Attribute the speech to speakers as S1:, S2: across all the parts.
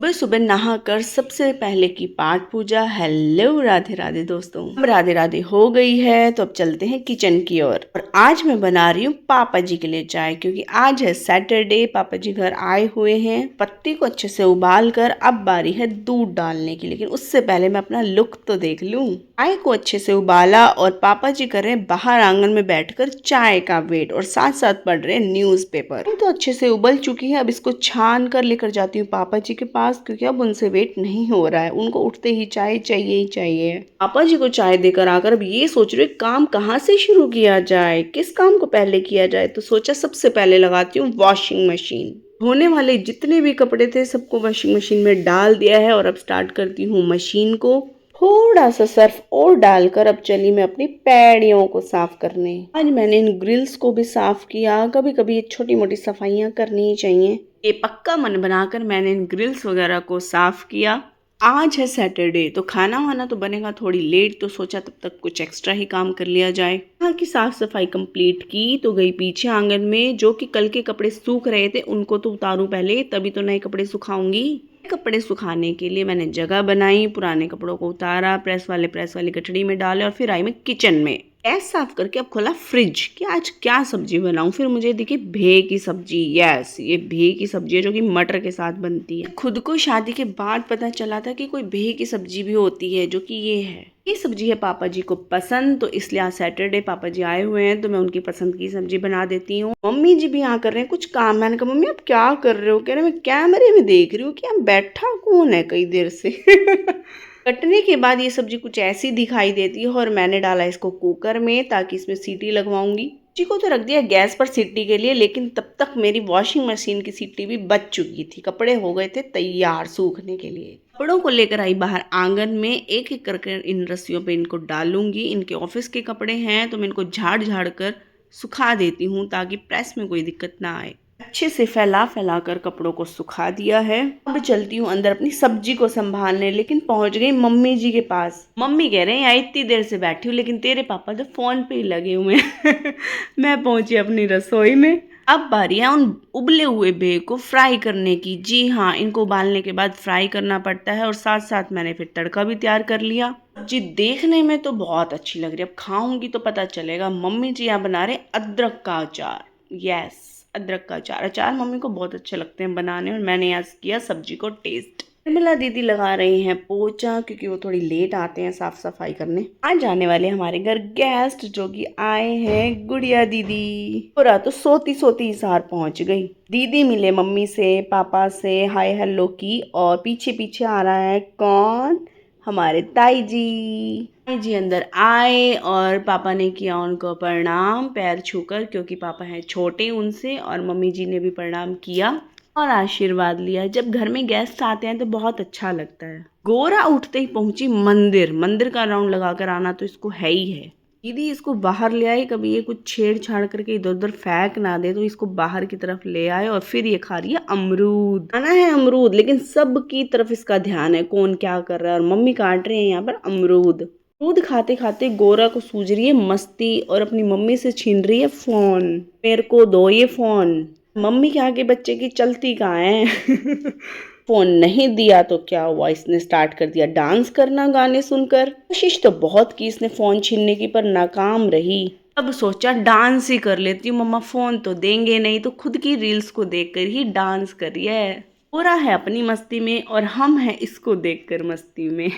S1: सुबह सुबह नहाकर सबसे पहले की पाठ पूजा। हेलो राधे राधे दोस्तों, अब राधे राधे हो गई है तो अब चलते हैं किचन की ओर। और आज मैं बना रही हूँ पापा जी के लिए चाय, क्योंकि आज है सैटरडे। पापा जी घर आए हुए हैं। पत्ती को अच्छे से उबाल कर अब बारी है दूध डालने की, लेकिन उससे पहले मैं अपना लुक तो देख लूं। चाय को अच्छे से उबाला और पापा जी कर रहे हैं बाहर आंगन में बैठकर चाय का वेट, और साथ साथ पढ़ रहे हैं न्यूज़पेपर। तो अच्छे से उबल चुकी है। अब इसको छान कर लेकर जाती हूँ पापा जी के पास, क्योंकि अब उनसे वेट नहीं हो रहा है। उनको उठते ही चाय चाहिए ही चाहिए। पापा जी को चाय देकर आकर अब ये सोच रहे काम कहाँ से शुरू किया जाए, किस काम को पहले किया जाए। तो सोचा सबसे पहले लगाती हूँ वॉशिंग मशीन। धोने वाले जितने भी कपड़े थे सबको वॉशिंग मशीन में डाल दिया है, और अब स्टार्ट करती हूँ मशीन को। थोड़ा सा सर्फ और डालकर अब चली मैं अपनी पैड़ियों को साफ करने। आज मैंने इन ग्रिल्स को भी साफ किया। कभी कभी ये छोटी मोटी सफाइयाँ करनी ही चाहिए। ये पक्का मन बनाकर मैंने इन ग्रिल्स वगैरह को साफ किया। आज है सैटरडे तो खाना वाना तो बनेगा थोड़ी लेट, तो सोचा तब तक कुछ एक्स्ट्रा ही काम कर लिया जाए। यहाँ की साफ सफाई कंप्लीट की तो गई पीछे आंगन में। जो कि कल के कपड़े सूख रहे थे उनको तो उतारूं पहले, तभी तो नए कपड़े सुखाऊंगी। कपड़े सुखाने के लिए मैंने जगह बनाई। पुराने कपड़ों को उतारा, प्रेस वाली गठड़ी में डाले, और फिर आई मैं किचन में। गैस साफ करके अब खोला फ्रिज कि आज क्या सब्जी बनाऊं। फिर मुझे दिखी भे की सब्जी। यस, ये भे की सब्जी है जो कि मटर के साथ बनती है। खुद को शादी के बाद पता चला था कि कोई भे की सब्जी भी होती है, जो कि ये है। ये सब्जी है पापा जी को पसंद, तो इसलिए आज सैटरडे पापा जी आए हुए हैं तो मैं उनकी पसंद की सब्जी बना देती हूँ। मम्मी जी भी यहाँ कर रहे हैं कुछ काम। मैंने कहा मम्मी आप क्या कर रहे हो? कह रहे मैं कैमरे में देख रही हूँ कि यहाँ बैठा कौन है कई देर से। कटने के बाद ये सब्जी कुछ ऐसी दिखाई देती है, और मैंने डाला इसको कुकर में ताकि इसमें सीटी लगवाऊंगी। सब्जी को तो रख दिया गैस पर सीटी के लिए, लेकिन तब तक मेरी वॉशिंग मशीन की सीटी भी बज चुकी थी। कपड़े हो गए थे तैयार सूखने के लिए। कपड़ों को लेकर आई बाहर आंगन में। एक एक करके इन रस्सियों पे इनको डालूंगी। इनके ऑफिस के कपड़े हैं तो मैं इनको झाड़ झाड़ कर सुखा देती हूँ, ताकि प्रेस में कोई दिक्कत ना आए। अच्छे से फैला फैला कर कपड़ों को सुखा दिया है। अब चलती हूँ अंदर अपनी सब्जी को संभालने, लेकिन पहुंच गई मम्मी जी के पास। मम्मी कह रहे हैं यहाँ इतनी देर से बैठी हूँ, लेकिन तेरे पापा तो फोन पे ही लगे हुए हैं। मैं पहुंची अपनी रसोई में। अब बारी है उन उबले हुए भे को फ्राई करने की। जी हाँ, इनको उबालने के बाद फ्राई करना पड़ता है, और साथ साथ मैंने फिर तड़का भी तैयार कर लिया। जी देखने में तो बहुत अच्छी लग रही है, अब खाऊंगी तो पता चलेगा। मम्मी जी यहाँ बना रहे अदरक का अचार। यस, अदरक का अचार। अचार मम्मी को बहुत अच्छे लगते हैं बनाने, और मैंने यहाँ किया सब्जी को टेस्ट। निर्मला दीदी लगा रही हैं पोछा, क्योंकि वो थोड़ी लेट आते हैं साफ सफाई करने। आज जाने वाले हमारे घर गेस्ट जो कि आए हैं गुड़िया दीदी। पूरा तो सोती सोती इसार पहुंच गई। दीदी मिले मम्मी से पापा से हाय हेलो की, और पीछे पीछे आ रहा है कौन? हमारे ताई जी। ताई जी अंदर आए और पापा ने किया उनको प्रणाम पैर छूकर, क्योंकि पापा हैं छोटे उनसे, और मम्मी जी ने भी प्रणाम किया और आशीर्वाद लिया। जब घर में गेस्ट आते हैं तो बहुत अच्छा लगता है। गोरा उठते ही पहुंची मंदिर। मंदिर का राउंड लगाकर आना तो इसको है ही है। दीदी इसको बाहर ले आई, कभी ये कुछ छेड़छाड़ करके इधर उधर फेंक ना दे, तो इसको बाहर की तरफ ले आए। और फिर ये खा रही है अमरूद। खाना है अमरूद, लेकिन सब की तरफ इसका ध्यान है कौन क्या कर रहा है, और मम्मी काट रहे हैं यहाँ पर अमरूद। अमरूद खाते खाते गोरा को सूझ रही है मस्ती, और अपनी मम्मी से छीन रही है फोन। मेरे को दो ये फोन। मम्मी के आगे बच्चे की चलती कहाँ है। फोन नहीं दिया तो क्या हुआ, इसने स्टार्ट कर दिया डांस करना गाने सुनकर। कोशिश तो बहुत की इसने फोन छीनने की, पर नाकाम रही। अब सोचा डांस ही कर लेती हूँ, मम्मा फोन तो देंगे नहीं, तो खुद की रील्स को देखकर ही डांस करिए। गोरा है अपनी मस्ती में, और हम हैं इसको देखकर मस्ती में।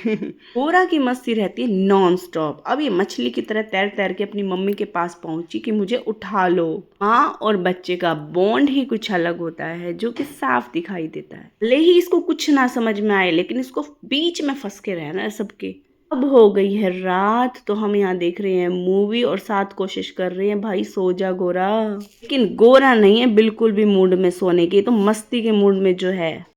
S1: गोरा की मस्ती रहती है नॉन स्टॉप। अब ये मछली की तरह तैर तैर के अपनी मम्मी के पास पहुंची कि मुझे उठा लो। माँ और बच्चे का बॉन्ड ही कुछ अलग होता है, जो कि साफ दिखाई देता है। भले ही इसको कुछ ना समझ में आए, लेकिन इसको बीच में फंस के रहना है सबके। अब हो गई है रात, तो हम यहाँ देख रहे हैं मूवी, और साथ कोशिश कर रहे हैं भाई सो जा गोरा। लेकिन गोरा नहीं है बिल्कुल भी मूड में सोने की, तो मस्ती के मूड में जो है।